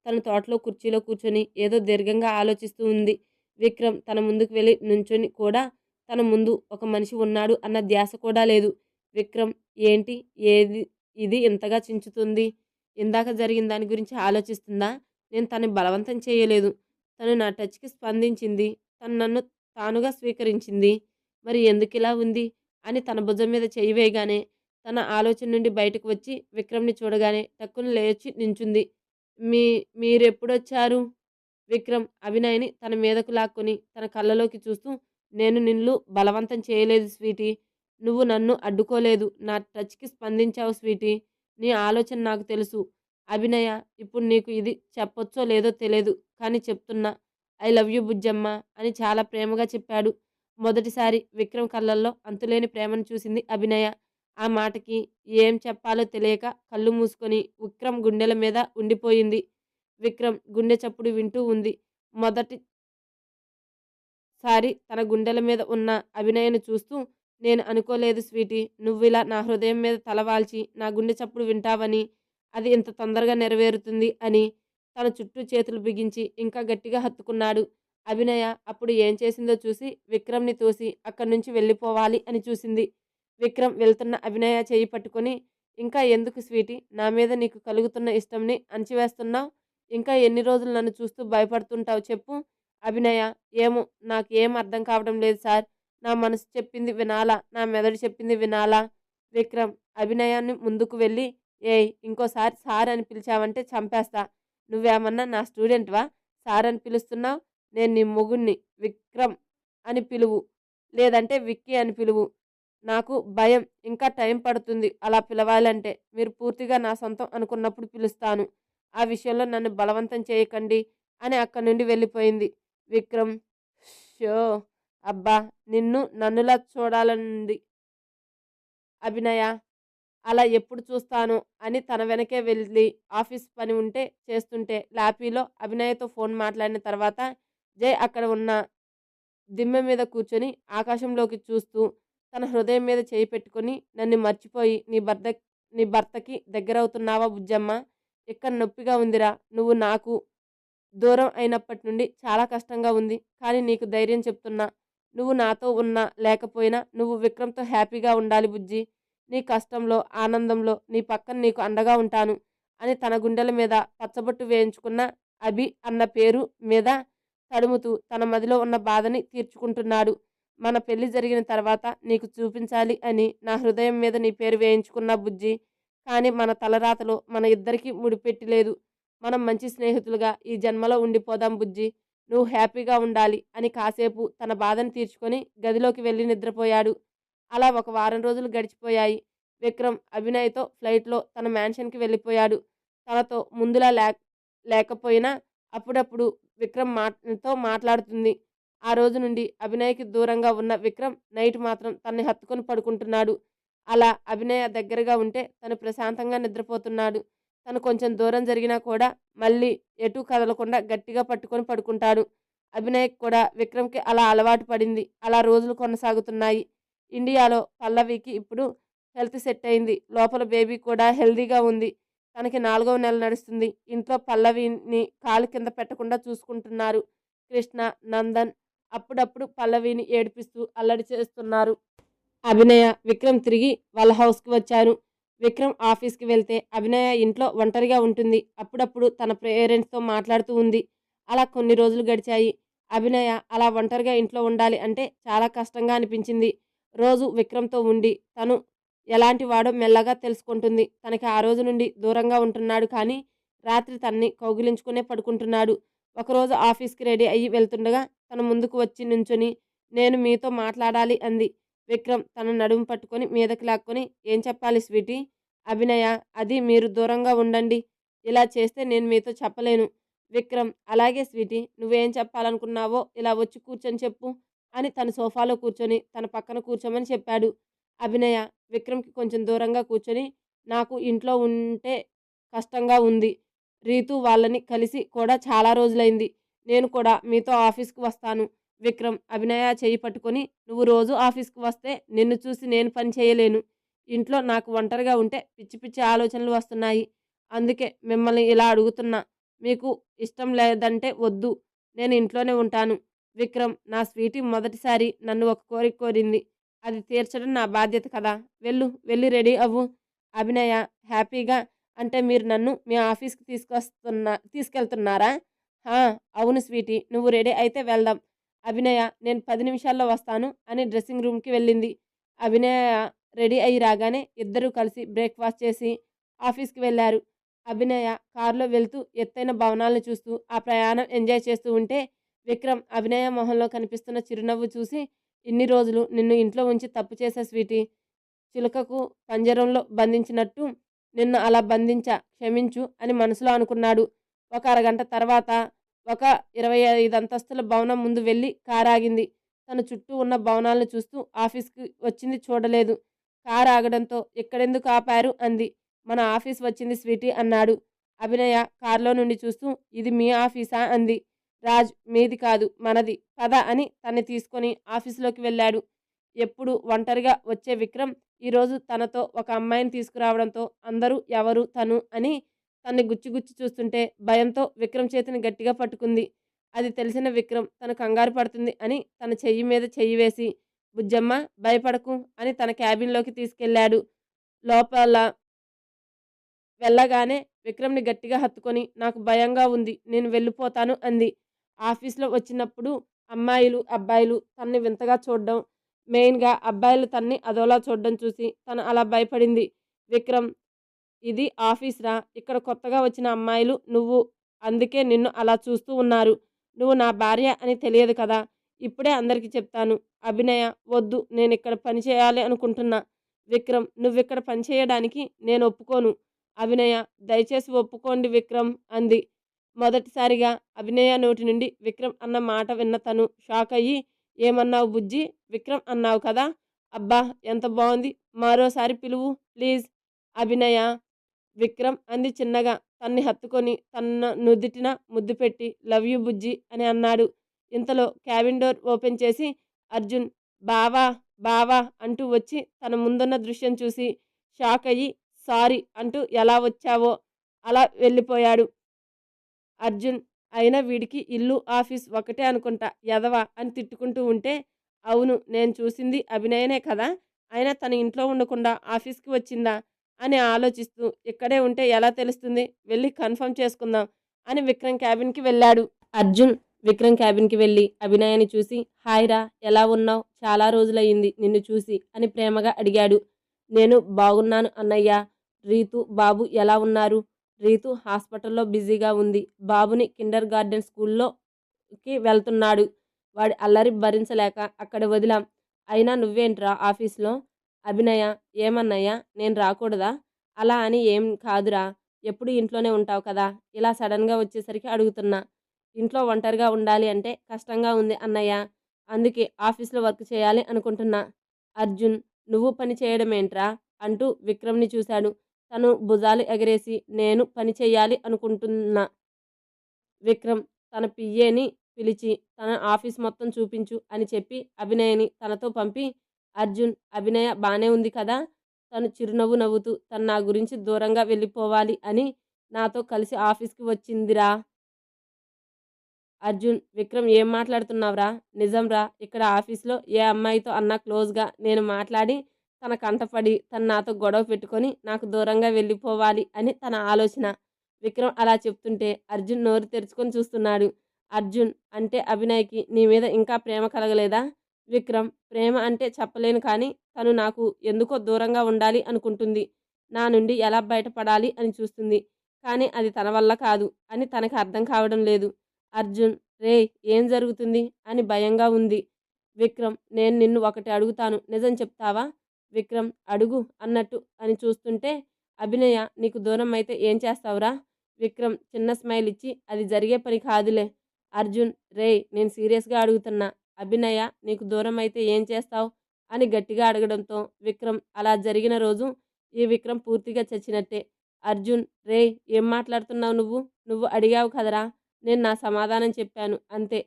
తన తోటలో కుర్చీలో కూర్చొని ఏదో దీర్ఘంగా ఆలోచిస్తూ ఉంది. విక్రమ్ తన ముందుకు వెళ్ళి నుంచొని కూడా తన ముందు ఒక మనిషి ఉన్నాడు అన్న ధ్యాస కూడా లేదు. విక్రమ్ ఏంటి? ఏది ఇది ఇంతగా చించుతుంది? ఇందాక జరిగిన దాని గురించి ఆలోచిస్తుందా? నేను తనని బలవంతం చేయలేదు. తను నా టచ్‌కి స్పందించింది. తను నన్ను తానుగా స్వీకరించింది. మరి ఎందుకిలా ఉంది? అని తన భుజం మీద చెయ్యి వేయగానే, తన ఆలోచన నుండి బయటకు వచ్చి విక్రమ్‌ని చూడగానే టక్కున లేచి నించుంది. మీ మీరెప్పుడొచ్చారు? విక్రమ్ అభినయ్‌ని తన మీదకు లాక్కొని తన కళ్ళలోకి చూస్తూ, నేను నిన్ను బలవంతం చేయలేదు స్వీటీ. నువ్వు నన్ను అడ్డుకోలేదు. నా టచ్‌కి స్పందించావు స్వీటీ. నీ ఆలోచన నాకు తెలుసు. అభినయ, ఇప్పుడు నీకు ఇది చెప్పొచ్చో లేదో తెలీదు. కానీ చెప్తున్నా. ఐ లవ్ యూ బుజ్జమ్మ అని చాలా ప్రేమగా చెప్పాడు. మొదటిసారి విక్రమ్ కళ్ళల్లో అంతులేని ప్రేమను చూసింది అభినయ. ఆ మాటకి ఏం చెప్పాలో తెలియక కళ్ళు మూసుకొని విక్రమ్ గుండెల మీద ఉండిపోయింది. విక్రమ్ గుండె చప్పుడు వింటూ ఉంది. మొదటిసారి తన గుండెల మీద ఉన్న అభినయను చూస్తూ, నేను అనుకోలేదు స్వీటీ, నువ్విలా నా హృదయం మీద తలవాల్చి నా గుండె చప్పుడు వింటావని, అది ఇంత తొందరగా నెరవేరుతుంది అని. తన చుట్టూ చేతులు బిగించి ఇంకా గట్టిగా హత్తుకున్నాడు. అభినయ అప్పుడు ఏం చేసిందో చూసి విక్రమ్ని తోసి అక్కడి నుంచి వెళ్ళిపోవాలి అని చూసింది. విక్రమ్ వెళ్తున్న అభినయ చెయ్యి పట్టుకొని, ఇంకా ఎందుకు స్వీటీ, నా మీద నీకు కలుగుతున్న ఇష్టంని అణచివేస్తున్నావు? ఇంకా ఎన్ని రోజులు నన్ను చూస్తూ భయపడుతుంటావు చెప్పు? అభినయ, ఏమో నాకేం అర్థం కావడం లేదు సార్. నా మనసు చెప్పింది వినాలా? నా మెదడు చెప్పింది వినాలా? విక్రమ్ అభినయాన్ని ముందుకు వెళ్ళి, ఏయ్ ఇంకోసారి సార్ అని పిలిచావంటే చంపేస్తా. నువ్వేమన్నా నా స్టూడెంట్‌వా? సార్ అని పిలుస్తున్నావు? నేను నీ మొగుడిని. విక్రమ్ అని పిలువు. లేదంటే విక్కీ అని పిలువు. నాకు భయం. ఇంకా టైం పడుతుంది అలా పిలవాలంటే. మీరు పూర్తిగా నా సొంతం అనుకున్నప్పుడు పిలుస్తాను. ఆ విషయంలో నన్ను బలవంతం చేయకండి అని అక్కడి నుండి వెళ్ళిపోయింది. విక్రమ్ షో! అబ్బా! నిన్ను నన్నులా చూడాలనుంది అభినయ. అలా ఎప్పుడు చూస్తానో అని తన వెనకే వెళ్ళి ఆఫీస్ పని ఉంటే చేస్తుంటే లాబీలో అభినయతో ఫోన్ మాట్లాడిన తర్వాత జై అక్కడ ఉన్న దిమ్మె మీద కూర్చొని ఆకాశంలోకి చూస్తూ తన హృదయం మీద చేయి పెట్టుకొని, నన్ను మర్చిపోయి నీ భర్తకి దగ్గరవుతున్నావా బుజ్జమ్మ? ఇక్కడ నొప్పిగా ఉందిరా. నువ్వు నాకు దూరం అయినప్పటి నుండి చాలా కష్టంగా ఉంది. కానీ నీకు ధైర్యం చెప్తున్నా. నువ్వు నాతో ఉన్నా లేకపోయినా నువ్వు విక్రమ్‌తో హ్యాపీగా ఉండాలి బుజ్జీ. నీ కష్టంలో, ఆనందంలో నీ పక్కన నీకు అండగా ఉంటాను అని తన గుండెల మీద పచ్చబొట్టు వేయించుకున్న అభి అన్న పేరు మీద తడుముతూ తన మదిలో ఉన్న బాధని తీర్చుకుంటున్నాడు. మన పెళ్లి జరిగిన తర్వాత నీకు చూపించాలి అని నా హృదయం మీద నీ పేరు వేయించుకున్నా బుజ్జీ. కానీ మన తలరాతలో మన ఇద్దరికీ ముడిపెట్టి లేదు. మనం మంచి స్నేహితులుగా ఈ జన్మలో ఉండిపోదాం బుజ్జి. నువ్వు హ్యాపీగా ఉండాలి అని కాసేపు తన బాధను తీర్చుకొని గదిలోకి వెళ్ళి నిద్రపోయాడు. అలా ఒక వారం రోజులు గడిచిపోయాయి. విక్రమ్ అభినయ్‌తో ఫ్లైట్‌లో తన మ్యాన్షన్‌కి వెళ్ళిపోయాడు. తనతో ముందులా లేకపోయినా అప్పుడప్పుడు విక్రమ్ తో మాట్లాడుతుంది. ఆ రోజు నుండి అభినయ్‌కి దూరంగా ఉన్న విక్రమ్ నైట్ మాత్రం తన్ని హత్తుకొని పడుకుంటున్నాడు. అలా అభినయ దగ్గరగా ఉంటే తను ప్రశాంతంగా నిద్రపోతున్నాడు. తను కొంచెం దూరం జరిగినా కూడా మళ్ళీ ఎటూ కదలకుండా గట్టిగా పట్టుకొని పడుకుంటాడు. అభినయ్‌కి కూడా విక్రమ్‌కి అలా అలవాటు పడింది. అలా రోజులు కొనసాగుతున్నాయి. ఇండియాలో పల్లవికి ఇప్పుడు హెల్త్ సెట్ అయింది. లోపల బేబీ కూడా హెల్తీగా ఉంది. తనకి 4వ నెల నడుస్తుంది. ఇంట్లో పల్లవిని కాలు కింద పెట్టకుండా చూసుకుంటున్నారు. కృష్ణ, నందన్ అప్పుడప్పుడు పల్లవిని ఏడిపిస్తూ అల్లరి చేస్తున్నారు. అభినయ, విక్రమ్ తిరిగి వాళ్ళ హౌస్‌కి వచ్చారు. విక్రమ్ ఆఫీస్‌కి వెళ్తే అభినయ ఇంట్లో ఒంటరిగా ఉంటుంది. అప్పుడప్పుడు తన పేరెంట్స్‌తో మాట్లాడుతూ ఉంది. అలా కొన్ని రోజులు గడిచాయి. అభినయ అలా ఒంటరిగా ఇంట్లో ఉండాలి అంటే చాలా కష్టంగా అనిపించింది. రోజు విక్రమ్‌తో ఉండి తను ఎలాంటి వాడో మెల్లగా తెలుసుకుంటుంది. తనకి ఆ రోజు నుండి దూరంగా ఉంటున్నాడు కానీ రాత్రి తనని కౌగిలించుకునే పడుకుంటున్నాడు. ఒకరోజు ఆఫీస్‌కి రెడీ అయ్యి వెళ్తుండగా తన ముందుకు వచ్చి నుంచొని నేను మీతో మాట్లాడాలి అంది. విక్రమ్ తన నడుము పట్టుకొని మీదకి లాక్కొని ఏం చెప్పాలి స్వీటీ? అభినయ, అది మీరు దూరంగా ఉండండి. ఇలా చేస్తే నేను మీతో చెప్పలేను. విక్రమ్ అలాగే స్వీటీ, నువ్వేం చెప్పాలనుకున్నావో ఇలా వచ్చి కూర్చొని చెప్పు అని తన సోఫాలో కూర్చొని తన పక్కన కూర్చోమని చెప్పాడు. అభినయ విక్రమ్‌కి కొంచెం దూరంగా కూర్చొని నాకు ఇంట్లో ఉంటే కష్టంగా ఉంది. రీతు వాళ్ళని కలిసి కూడా చాలా రోజులైంది. నేను కూడా మీతో ఆఫీస్‌కి వస్తాను. విక్రమ్ అభినయ చెయ్యి పట్టుకొని నువ్వు రోజు ఆఫీస్‌కి వస్తే నిన్ను చూసి నేను పని చేయలేను. ఇంట్లో నాకు ఒంటరిగా ఉంటే పిచ్చి పిచ్చి ఆలోచనలు వస్తున్నాయి. అందుకే మిమ్మల్ని ఇలా అడుగుతున్నా. మీకు ఇష్టం లేదంటే వద్దు. నేను ఇంట్లోనే ఉంటాను. విక్రమ్, నా స్వీటీ మొదటిసారి నన్ను ఒక కోరిక కోరింది. అది తీర్చడం నా బాధ్యత కదా! వెళ్ళి రెడీ అవ్వు. అభినయ హ్యాపీగా, అంటే మీరు నన్ను మీ ఆఫీస్‌కి తీసుకెళ్తున్నారా? హా! అవును స్వీటీ. నువ్వు రెడీ అయితే వెళ్దాం. అభినయ, నేను 10 నిమిషాల్లో వస్తాను అని డ్రెస్సింగ్ రూమ్‌కి వెళ్ళింది. అభినయ రెడీ అయ్యి రాగానే ఇద్దరూ కలిసి బ్రేక్‌ఫాస్ట్ చేసి ఆఫీస్‌కి వెళ్లారు. అభినయ కారులో వెళ్తూ ఎత్తైన భవనాలను చూస్తూ ఆ ప్రయాణం ఎంజాయ్ చేస్తూ ఉంటే, విక్రమ్ అభినయ మొహంలో కనిపిస్తున్న చిరునవ్వు చూసి, ఇన్ని రోజులు నిన్ను ఇంట్లో ఉంచి తప్పు చేశా స్వీటీ. చిలుకకు పంజరంలో బంధించినట్టు నిన్ను అలా బంధించా, క్షమించు అని మనసులో అనుకున్నాడు. ఒక అరగంట తర్వాత ఒక 25 అంతస్తుల భవనం ముందు వెళ్ళి కారాగింది. తన చుట్టూ ఉన్న భవనాలను చూస్తూ ఆఫీస్‌కి వచ్చింది చూడలేదు. కారు ఆగడంతో ఇక్కడెందుకు ఆపారు అంది. మన ఆఫీస్ వచ్చింది స్వీటీ అన్నాడు. అభినయ కారులో నుండి చూస్తూ, ఇది మీ ఆఫీసా అంది. రాజ్, మీది కాదు మనది, పద అని తన్ని తీసుకొని ఆఫీసులోకి వెళ్ళాడు. ఎప్పుడు ఒంటరిగా వచ్చే విక్రమ్ ఈరోజు తనతో ఒక అమ్మాయిని తీసుకురావడంతో అందరూ ఎవరు తను అని తన్ని గుచ్చి చూస్తుంటే భయంతో విక్రమ్ చేతిని గట్టిగా పట్టుకుంది. అది తెలిసిన విక్రమ్ తను కంగారు పడుతుంది అని తన చెయ్యి మీద చెయ్యి వేసి, బుజ్జమ్మ భయపడకు అని తన క్యాబిన్‌లోకి తీసుకెళ్ళాడు. లోపల వెళ్ళగానే విక్రమ్‌ని గట్టిగా హత్తుకొని, నాకు భయంగా ఉంది, నేను వెళ్ళిపోతాను అంది. ఆఫీస్‌లో వచ్చినప్పుడు అమ్మాయిలు, అబ్బాయిలు తనని వింతగా చూడడం, మెయిన్‌గా అబ్బాయిలు తనని అదోలా చూడడం చూసి తను అలా భయపడింది. విక్రమ్, ఇది ఆఫీస్‌రా, ఇక్కడ కొత్తగా వచ్చిన అమ్మాయిలు నువ్వు, అందుకే నిన్ను అలా చూస్తూ ఉన్నారు. నువ్వు నా భార్య అని తెలియదు కదా! ఇప్పుడే అందరికీ చెప్తాను. అభినయ, వద్దు, నేనిక్కడ పని చేయాలి అనుకుంటున్నా. విక్రమ్, నువ్విక్కడ పని చేయడానికి నేను ఒప్పుకోను. అభినయ, దయచేసి ఒప్పుకోండి విక్రమ్ అంది. మొదటిసారిగా అభినయ నోటి నుండి విక్రమ్ అన్న మాట విన్న తను షాక్ అయ్యి, ఏమన్నావు బుజ్జి? విక్రమ్ అన్నావు కదా! అబ్బా ఎంత బావుంది, మరోసారి పిలువు ప్లీజ్. అభినయ, విక్రమ్ అంది చిన్నగా. తన్ని హత్తుకొని తన నుదిటిన ముద్దు పెట్టి, లవ్ యూ బుజ్జి అని అన్నాడు. ఇంతలో క్యాబిన్ డోర్ ఓపెన్ చేసి అర్జున్, బావా బావా అంటూ వచ్చి తన ముందున్న దృశ్యం చూసి షాక్ అయ్యి, సారీ అంటూ ఎలా వచ్చావో అలా వెళ్ళిపోయాడు. అర్జున్, అయినా వీడికి ఇల్లు, ఆఫీస్ ఒకటే అనుకుంటా, ఎదవ అని తిట్టుకుంటూ ఉంటే, అవును నేను చూసింది అభినయనే కదా! అయినా తన ఇంట్లో ఉండకుండా ఆఫీస్‌కి వచ్చిందా అని ఆలోచిస్తూ, ఇక్కడే ఉంటే ఎలా తెలుస్తుంది? వెళ్ళి కన్ఫర్మ్ చేసుకుందాం అని విక్రమ్ క్యాబిన్‌కి వెళ్ళాడు. అర్జున్ విక్రమ్ క్యాబిన్‌కి వెళ్ళి అభినయని చూసి, హాయ్ రా, ఎలా ఉన్నావు? చాలా రోజులయ్యింది నిన్ను చూసి అని ప్రేమగా అడిగాడు. నేను బాగున్నాను అన్నయ్య. రీతు, బాబు ఎలా ఉన్నారు? రీతు హాస్పిటల్‌లో బిజీగా ఉంది. బాబుని కిండర్ గార్టెన్ స్కూల్‌లోకి వెళ్తున్నాడు. వాడి అల్లరి భరించలేక అక్కడ వదిలాం. అయినా నువ్వేంట్రా ఆఫీస్‌లో? అభినయ, ఏమన్నయ్య, నేను రాకూడదా? అలా అని ఏం కాదురా. ఎప్పుడు ఇంట్లోనే ఉంటావు కదా! ఇలా సడన్‌గా వచ్చేసరికి అడుగుతున్నా. ఇంట్లో ఒంటరిగా ఉండాలి అంటే కష్టంగా ఉంది అన్నయ్య. అందుకే ఆఫీస్‌లో వర్క్ చేయాలి అనుకుంటున్నా. అర్జున్, నువ్వు పని చేయడమేంట్రా అంటూ విక్రమ్‌ని చూశాడు. తను భుజాలు ఎగరేసి, నేను పని చెయ్యాలి అనుకుంటున్నా. విక్రమ్ తన పిఏని పిలిచి, తన ఆఫీస్ మొత్తం చూపించు అని చెప్పి అభినయని తనతో పంపి, అర్జున్, అభినయ బానే ఉంది కదా! తను చిరునవ్వు నవ్వుతూ, తను నా గురించి దూరంగా వెళ్ళిపోవాలి అని నాతో కలిసి ఆఫీస్‌కి వచ్చిందిరా. అర్జున్, విక్రమ్, ఏం మాట్లాడుతున్నావురా? నిజంరా, ఇక్కడ ఆఫీస్‌లో ఏ అమ్మాయితో అన్నా క్లోజ్‌గా నేను మాట్లాడి తన కంటపడి తను నాతో గొడవ పెట్టుకొని నాకు దూరంగా వెళ్ళిపోవాలి అని తన ఆలోచన. విక్రమ్ అలా చెప్తుంటే అర్జున్ నోరు తెరుచుకొని చూస్తున్నాడు. అర్జున్, అంటే అభినయ్‌కి నీ మీద ఇంకా ప్రేమ కలగలేదా? విక్రమ్, ప్రేమ అంటే చెప్పలేను కానీ తను నాకు ఎందుకో దూరంగా ఉండాలి అనుకుంటుంది. నా నుండి ఎలా బయటపడాలి అని చూస్తుంది. కానీ అది తన వల్ల కాదు అని తనకి అర్థం కావడం లేదు. అర్జున్, రేయ్ ఏం జరుగుతుంది అని భయంగా ఉంది. విక్రమ్, నేను నిన్ను ఒకటి అడుగుతాను, నిజం చెప్తావా? విక్రమ్, అడుగు అన్నట్టు అని చూస్తుంటే, అభినయ నీకు దూరం అయితే ఏం చేస్తావురా? విక్రమ్ చిన్న స్మైల్ ఇచ్చి, అది జరిగే పని కాదులే. అర్జున్, రేయ్ నేను సీరియస్గా అడుగుతున్నా. అభినయ నీకు దూరం అయితే ఏం చేస్తావు అని గట్టిగా అడగడంతో విక్రమ్, అలా జరిగిన రోజు ఈ విక్రమ్ పూర్తిగా చచ్చినట్టే. అర్జున్, రేయ్ ఏం మాట్లాడుతున్నావు నువ్వు? నువ్వు అడిగావు కదరా, నేను నా సమాధానం చెప్పాను అంతే.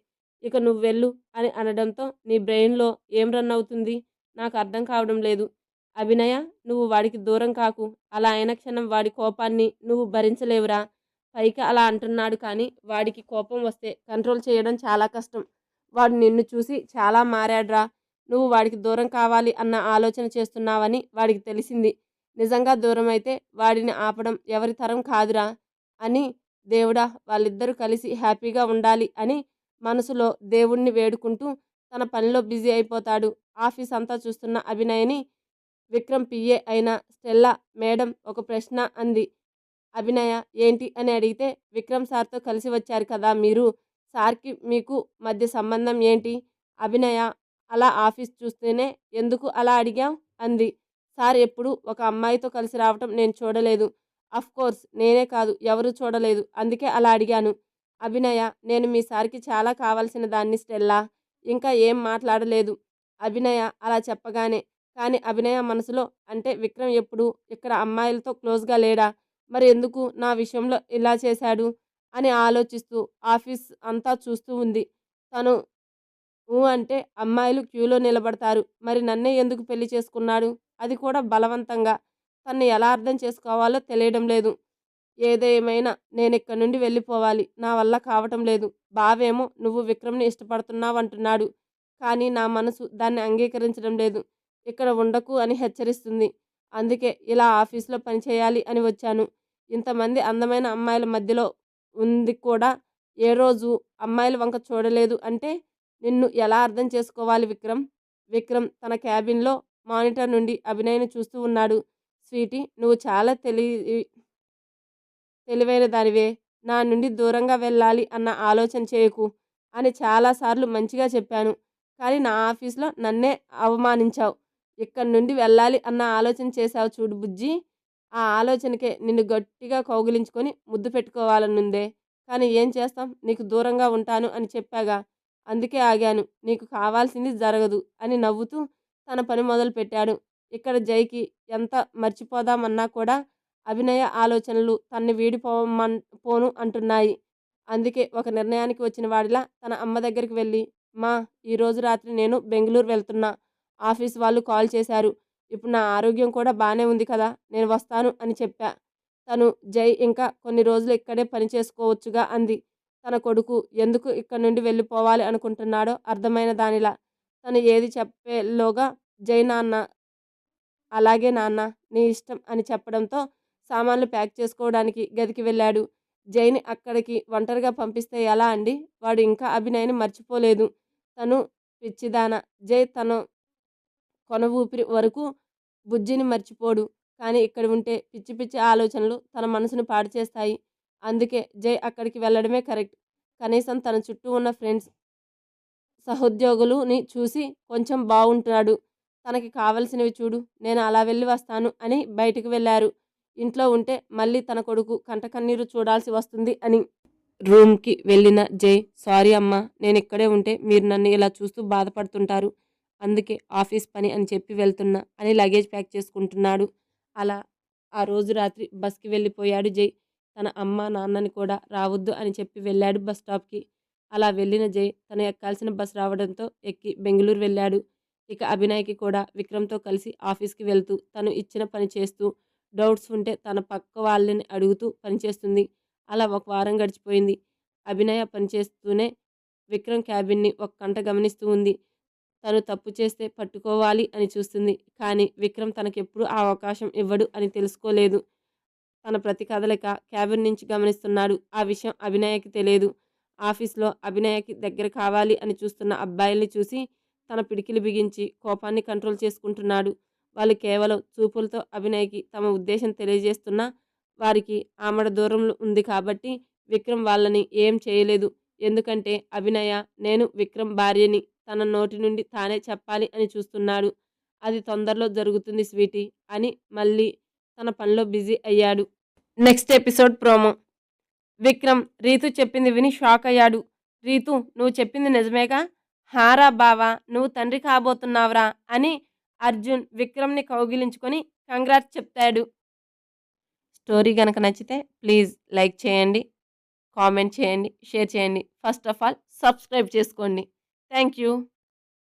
ఇక నువ్వెళ్ళు అని అనడంతో నీ బ్రెయిన్‌లో ఏం రన్ అవుతుంది? నాకు అర్థం కావడం లేదు. అభినయ, నువ్వు వాడికి దూరం కాకు. అలా అయిన క్షణం వాడి కోపాన్ని నువ్వు భరించలేవురా. పైకి అలా అంటున్నాడు కానీ వాడికి కోపం వస్తే కంట్రోల్ చేయడం చాలా కష్టం. వాడు నిన్ను చూసి చాలా మారాడ్రా. నువ్వు వాడికి దూరం కావాలి అన్న ఆలోచన చేస్తున్నావని వాడికి తెలిసింది. నిజంగా దూరమైతే వాడిని ఆపడం ఎవరి తరం కాదురా అని దేవుడా వాళ్ళిద్దరూ కలిసి హ్యాపీగా ఉండాలి అని మనసులో దేవుణ్ణి వేడుకుంటూ తన పనిలో బిజీ అయిపోతాడు. ఆఫీస్ అంతా చూస్తున్న అభినయని విక్రమ్ పిఏ అయిన స్టెల్లా మేడం ఒక ప్రశ్న అంది. అభినయ ఏంటి అని అడిగితే, విక్రమ్ సార్తో కలిసి వచ్చారు కదా మీరు, సార్కి మీకు మధ్య సంబంధం ఏంటి? అభినయ అలా ఆఫీస్ చూస్తూనే ఎందుకు అలా అడిగావు అంది. సార్ ఎప్పుడు ఒక అమ్మాయితో కలిసి రావటం నేను చూడలేదు. కోర్స్ నేనే కాదు ఎవరూ చూడలేదు, అందుకే అలా అడిగాను. అభినయ నేను మీ సార్కి చాలా కావాల్సిన దాన్ని స్టెల్లా. ఇంకా ఏం మాట్లాడలేదు అభినయ అలా చెప్పగానే. కానీ అభినయ మనసులో అంటే విక్రమ్ ఎప్పుడు ఇక్కడ అమ్మాయిలతో క్లోజ్గా లేడా, మరి ఎందుకు నా విషయంలో ఇలా చేశాడు అని ఆలోచిస్తూ ఆఫీస్ అంతా చూస్తూ ఉంది. తను అంటే అమ్మాయిలు క్యూలో నిలబడతారు, మరి నన్నే ఎందుకు పెళ్లి చేసుకున్నాడు, అది కూడా బలవంతంగా. తన్ని ఎలా అర్థం చేసుకోవాలో తెలియడం లేదు. ఏదేమైనా నేను ఇక్కడి నుండి వెళ్ళిపోవాలి, నా వల్ల కావటం లేదు. బావేమో నువ్వు విక్రమ్ని ఇష్టపడుతున్నావంటున్నాడు, కానీ నా మనసు దాన్ని అంగీకరించడం లేదు. ఇక్కడ ఉండకు అని హెచ్చరిస్తుంది. అందుకే ఇలా ఆఫీస్లో పనిచేయాలి అని వచ్చాను. ఇంతమంది అందమైన అమ్మాయిల మధ్యలో ఉంది కూడా ఏ రోజు అమ్మాయిల వంక చూడలేదు అంటే నిన్ను ఎలా అర్థం చేసుకోవాలి విక్రమ్? విక్రమ్ తన క్యాబిన్లో మానిటర్ నుండి అభినయ్ని చూస్తూ ఉన్నాడు. స్వీటీ నువ్వు చాలా తెలివైన దానివే. నా నుండి దూరంగా వెళ్ళాలి అన్న ఆలోచన చేయకు అని చాలాసార్లు మంచిగా చెప్పాను. కానీ నా ఆఫీస్లో నన్నే అవమానించావు. ఇక్కడి నుండి వెళ్ళాలి అన్న ఆలోచన చేశావు చూడు బుజ్జి. ఆ ఆలోచనకే నిన్ను గట్టిగా కౌగిలించుకొని ముద్దు పెట్టుకోవాలనుందే. కానీ ఏం చేస్తాం, నీకు దూరంగా ఉంటాను అని చెప్పాగా, అందుకే ఆగాను. నీకు కావాల్సింది జరగదు అని నవ్వుతూ తన పని మొదలుపెట్టాడు. ఇక్కడ జైకి ఎంత మర్చిపోదామన్నా కూడా అభినయ ఆలోచనలు తన్ని పోను అంటున్నాయి. అందుకే ఒక నిర్ణయానికి వచ్చిన వాడిలా తన అమ్మ దగ్గరికి వెళ్ళి, మా ఈరోజు రాత్రి నేను బెంగళూరు వెళ్తున్నా. ఆఫీస్ వాళ్ళు కాల్ చేశారు. ఇప్పుడు నా ఆరోగ్యం కూడా బాగానే ఉంది కదా, నేను వస్తాను అని చెప్పా. తను జై ఇంకా కొన్ని రోజులు ఇక్కడే పని చేసుకోవచ్చుగా అంది. తన కొడుకు ఎందుకు ఇక్కడి నుండి వెళ్ళిపోవాలి అనుకుంటున్నాడో అర్థమైన దానిలా. తను ఏది చెప్పేలోగా జై నాన్న అలాగే నాన్న నీ ఇష్టం అని చెప్పడంతో సామాన్లు ప్యాక్ చేసుకోవడానికి గదికి వెళ్ళాడు. జైని అక్కడికి ఒంటరిగా పంపిస్తే ఎలా అండి, వాడు ఇంకా అభినయని మర్చిపోలేదు. తను పిచ్చిదాన. జై తన కొన ఊపిరి వరకు బుజ్జిని మర్చిపోడు. కానీ ఇక్కడ ఉంటే పిచ్చి పిచ్చి ఆలోచనలు తన మనసును పాడు చేస్తాయి. అందుకే జై అక్కడికి వెళ్ళడమే కరెక్ట్. కనీసం తన చుట్టూ ఉన్న ఫ్రెండ్స్ సహోద్యోగులుని చూసి కొంచెం బాగుంటున్నాడు. తనకి కావలసినవి చూడు, నేను అలా వెళ్ళి వస్తాను అని బయటికి వెళ్ళారు. ఇంట్లో ఉంటే మళ్ళీ తన కొడుకు కంటకన్నీరు చూడాల్సి వస్తుంది అని. రూమ్కి వెళ్ళిన జై సారీ అమ్మా, నేను ఇక్కడే ఉంటే మీరు నన్ను ఇలా చూస్తూ బాధపడుతుంటారు, అందుకే ఆఫీస్ పని అని చెప్పి వెళ్తున్నా అని లగేజ్ ప్యాక్ చేసుకుంటున్నాడు. అలా ఆ రోజు రాత్రి బస్కి వెళ్ళిపోయాడు జై. తన అమ్మ నాన్నని కూడా రావద్దు అని చెప్పి వెళ్ళాడు బస్ స్టాప్కి. అలా వెళ్ళిన జై తను ఎక్కాల్సిన బస్ రావడంతో ఎక్కి బెంగళూరు వెళ్ళాడు. ఇక అభినయ్కి కూడా విక్రమ్తో కలిసి ఆఫీస్కి వెళ్తూ తను ఇచ్చిన పని చేస్తూ డౌట్స్ ఉంటే తన పక్క వాళ్ళని అడుగుతూ పనిచేస్తుంది. అలా ఒక వారం గడిచిపోయింది. అభినయ పనిచేస్తూనే విక్రమ్ క్యాబిన్ని ఒక కంట గమనిస్తూ ఉంది. తను తప్పు చేస్తే పట్టుకోవాలి అని చూస్తుంది. కానీ విక్రమ్ తనకెప్పుడు ఆ అవకాశం ఇవ్వడు అని తెలుసుకోలేదు. తన ప్రతి కదలిక క్యాబిన్ నుంచి గమనిస్తున్నాడు. ఆ విషయం అభినయకి తెలియదు. ఆఫీస్లో అభినయకి దగ్గర కావాలి అని చూస్తున్న అబ్బాయిల్ని చూసి తన పిడికిలి బిగించి కోపాన్ని కంట్రోల్ చేసుకుంటున్నాడు. వాళ్ళు కేవలం చూపులతో అభినయ్కి తమ ఉద్దేశం తెలియజేస్తున్నా వారికి ఆమడ దూరంలో ఉంది కాబట్టి విక్రమ్ వాళ్ళని ఏం చేయలేదు. ఎందుకంటే అభినయ నేను విక్రమ్ భార్యని తన నోటి నుండి తానే చెప్పాలి అని చూస్తున్నాడు. అది తొందరలో జరుగుతుంది స్వీటీ అని మళ్ళీ తన పనిలో బిజీ అయ్యాడు. Next episode promo. Vikram Ritu చెప్పింది విని షాక్ అయ్యాడు. రీతు నువ్వు చెప్పింది నిజమేగా? హారా బావా నువ్వు తండ్రి కాబోతున్నావురా అని అర్జున్ విక్రమ్ని కౌగిలించుకొని కంగ్రాట్స్ చెప్తాడు. స్టోరీ కనుక నచ్చితే ప్లీజ్ లైక్ చేయండి, కామెంట్ చేయండి, షేర్ చేయండి. ఫస్ట్ ఆఫ్ ఆల్ సబ్స్క్రైబ్ చేసుకోండి. Thank you.